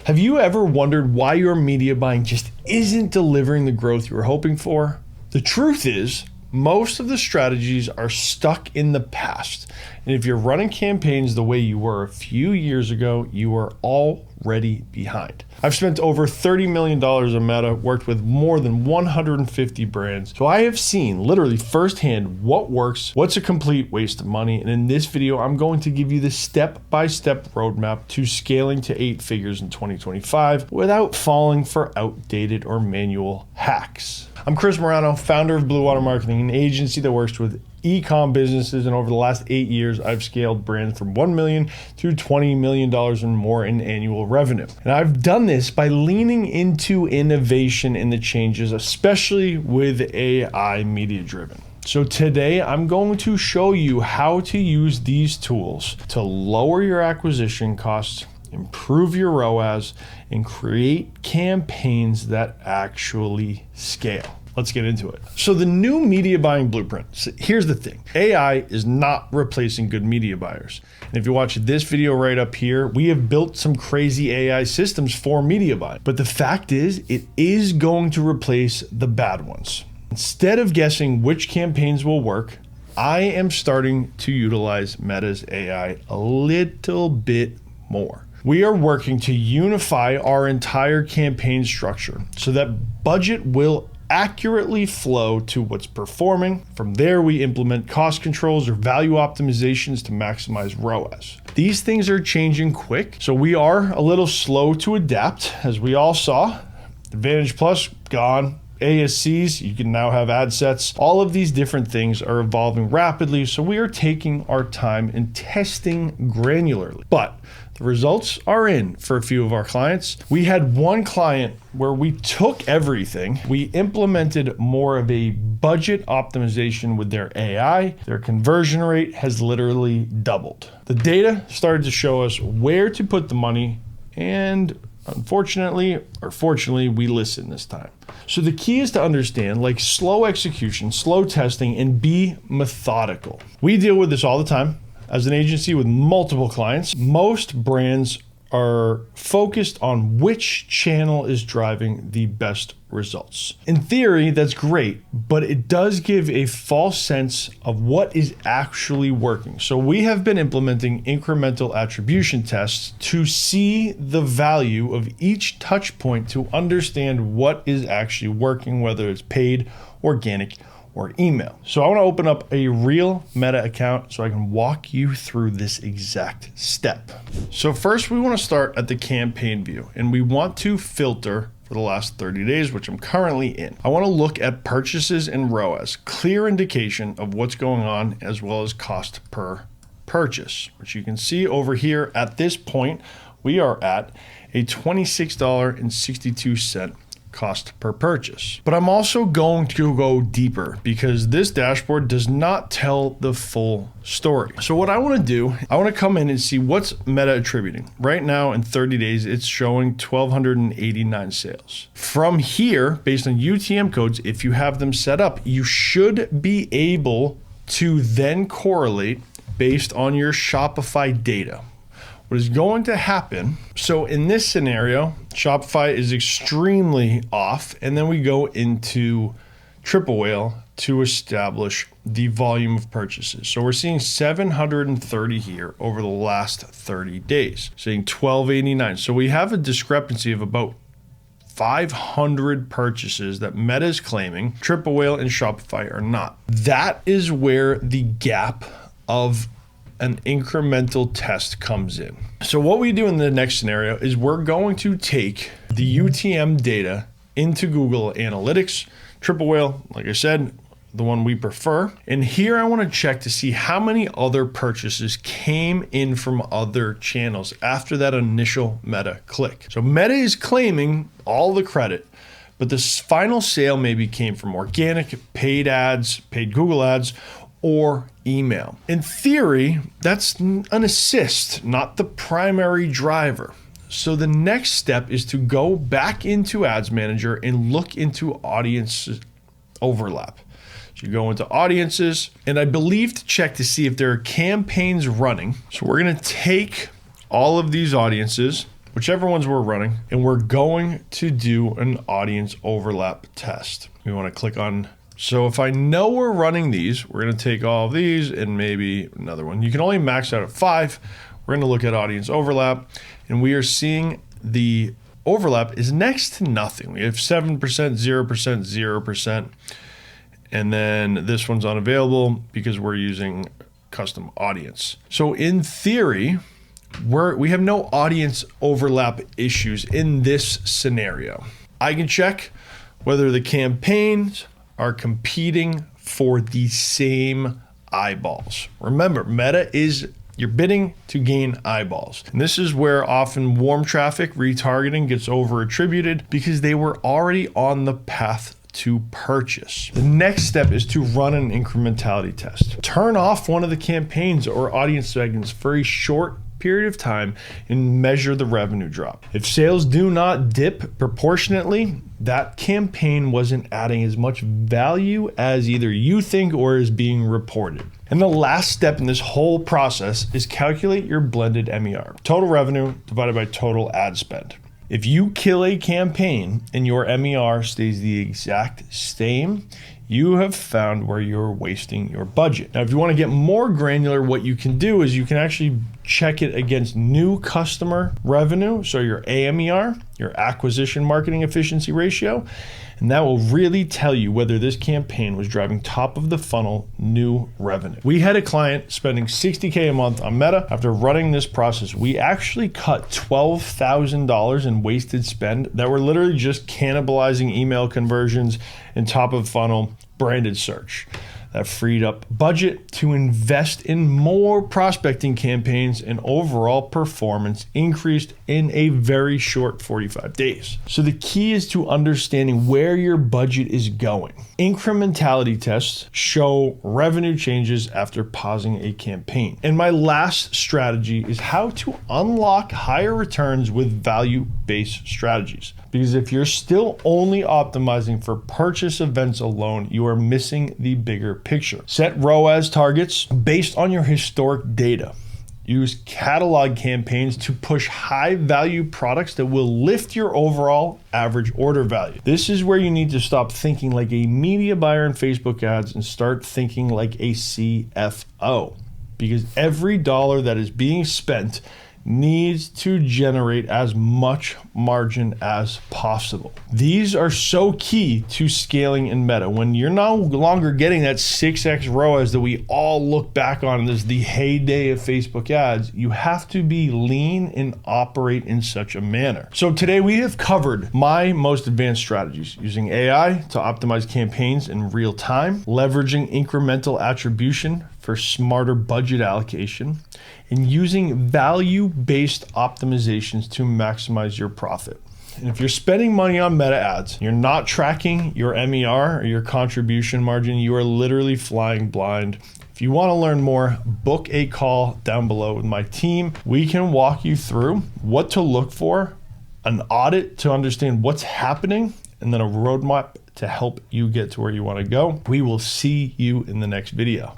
Have you ever wondered why your media buying just isn't delivering the growth you were hoping for? The truth is, most of the strategies are stuck in the past. And if you're running campaigns the way you were a few years ago, you are already behind. I've spent over $30 million on Meta, worked with more than 150 brands. So I have seen literally firsthand what works, what's a complete waste of money. And in this video, I'm going to give you the step-by-step roadmap to scaling to 8 figures in 2025 without falling for outdated or manual hacks. I'm Chris Morano, founder of Blue Water Marketing, an agency that works with e-com businesses, and over the last 8 years, I've scaled brands from $1 million to $20 million and more in annual revenue. And I've done this by leaning into innovation in the changes, especially with AI media driven. So today, I'm going to show you how to use these tools to lower your acquisition costs, improve your ROAS, and create campaigns that actually scale. Let's get into it. So the new media buying blueprint. So here's the thing. AI is not replacing good media buyers. And if you watch this video right up here, we have built some crazy AI systems for media buying. But the fact is, it is going to replace the bad ones. Instead of guessing which campaigns will work, I am starting to utilize Meta's AI a little bit more. We are working to unify our entire campaign structure so that budget will accurately flow to what's performing. From there, we implement cost controls or value optimizations to maximize ROAS. These things are changing quick, so we are a little slow to adapt, as we all saw. Advantage Plus, gone. ASCs, you can now have ad sets. All of these different things are evolving rapidly, so we are taking our time and testing granularly. But the results are in for a few of our clients. We had one client where we took everything, we implemented more of a budget optimization with their AI. Their conversion rate has literally doubled. The data started to show us where to put the money, and unfortunately, or fortunately, we listened this time. So the key is to understand, like, slow execution, slow testing, and be methodical. We deal with this all the time. As an agency with multiple clients, most brands are focused on which channel is driving the best results. In theory, that's great, but it does give a false sense of what is actually working. So we have been implementing incremental attribution tests to see the value of each touch point to understand what is actually working, whether it's paid, organic, or email. So I want to open up a real Meta account so I can walk you through this exact step. So first, we want to start at the campaign view, and we want to filter for the last 30 days, which I'm currently in. I want to look at purchases and ROAS, clear indication of what's going on, as well as cost per purchase, which you can see over here. At this point, we are at a $26.62 cost per purchase. But I'm also going to go deeper because this dashboard does not tell the full story. So what I want to do, I want to come in and see what's Meta attributing. Right now in 30 days, it's showing 1,289 sales. From here, based on UTM codes, if you have them set up, you should be able to then correlate based on your Shopify data. What is going to happen, so in this scenario, Shopify is extremely off, and then we go into Triple Whale to establish the volume of purchases. So we're seeing 730 here over the last 30 days, saying 1,289. So we have a discrepancy of about 500 purchases that Meta is claiming, Triple Whale and Shopify are not. That is where the gap of an incremental test comes in. So what we do in the next scenario is we're going to take the UTM data into Google Analytics, Triple Whale, like I said, the one we prefer. And here I want to check to see how many other purchases came in from other channels after that initial Meta click. So Meta is claiming all the credit, but this final sale maybe came from organic, paid ads, paid Google ads, or email. In theory, that's an assist, not the primary driver. So the next step is to go back into Ads Manager and look into audience overlap. So you go into audiences, and I believe to check to see if there are campaigns running. So we're gonna take all of these audiences, whichever ones we're running, and we're going to do an audience overlap test. We want to click on, so if I know we're running these, we're going to take all of these and maybe another one. You can only max out at 5. We're going to look at audience overlap, and we are seeing the overlap is next to nothing. We have 7%, 0%, 0%, and then this one's unavailable because we're using custom audience. So in theory, we have no audience overlap issues in this scenario. I can check whether the campaigns are competing for the same eyeballs. Remember, Meta is you're bidding to gain eyeballs. And this is where often warm traffic retargeting gets over attributed because they were already on the path to purchase. The next step is to run an incrementality test. Turn off one of the campaigns or audience segments for a short period of time and measure the revenue drop. If sales do not dip proportionately, that campaign wasn't adding as much value as either you think or is being reported. And the last step in this whole process is calculate your blended MER, total revenue divided by total ad spend. If you kill a campaign and your MER stays the exact same, you have found where you're wasting your budget. Now, if you want to get more granular, what you can do is you can actually check it against new customer revenue, so your AMER, your acquisition marketing efficiency ratio, and that will really tell you whether this campaign was driving top of the funnel new revenue. We had a client spending $60K a month on Meta. After running this process, we actually cut $12,000 in wasted spend that were literally just cannibalizing email conversions and top of funnel branded search. That freed up budget to invest in more prospecting campaigns, and overall performance increased in a very short 45 days. So the key is to understanding where your budget is going. Incrementality tests show revenue changes after pausing a campaign. And my last strategy is how to unlock higher returns with value-based strategies. Because if you're still only optimizing for purchase events alone, you are missing the bigger picture. Set ROAS targets based on your historic data. Use catalog campaigns to push high value products that will lift your overall average order value. This is where you need to stop thinking like a media buyer in Facebook ads and start thinking like a CFO. Because every dollar that is being spent needs to generate as much margin as possible. These are so key to scaling in Meta. When you're no longer getting that 6x ROAS that we all look back on as the heyday of Facebook ads, you have to be lean and operate in such a manner. So today we have covered my most advanced strategies using AI to optimize campaigns in real time, leveraging incremental attribution for smarter budget allocation, and using value-based optimizations to maximize your profit. And if you're spending money on Meta ads, you're not tracking your MER or your contribution margin, you are literally flying blind. If you want to learn more, book a call down below with my team. We can walk you through what to look for, an audit to understand what's happening, and then a roadmap to help you get to where you want to go. We will see you in the next video.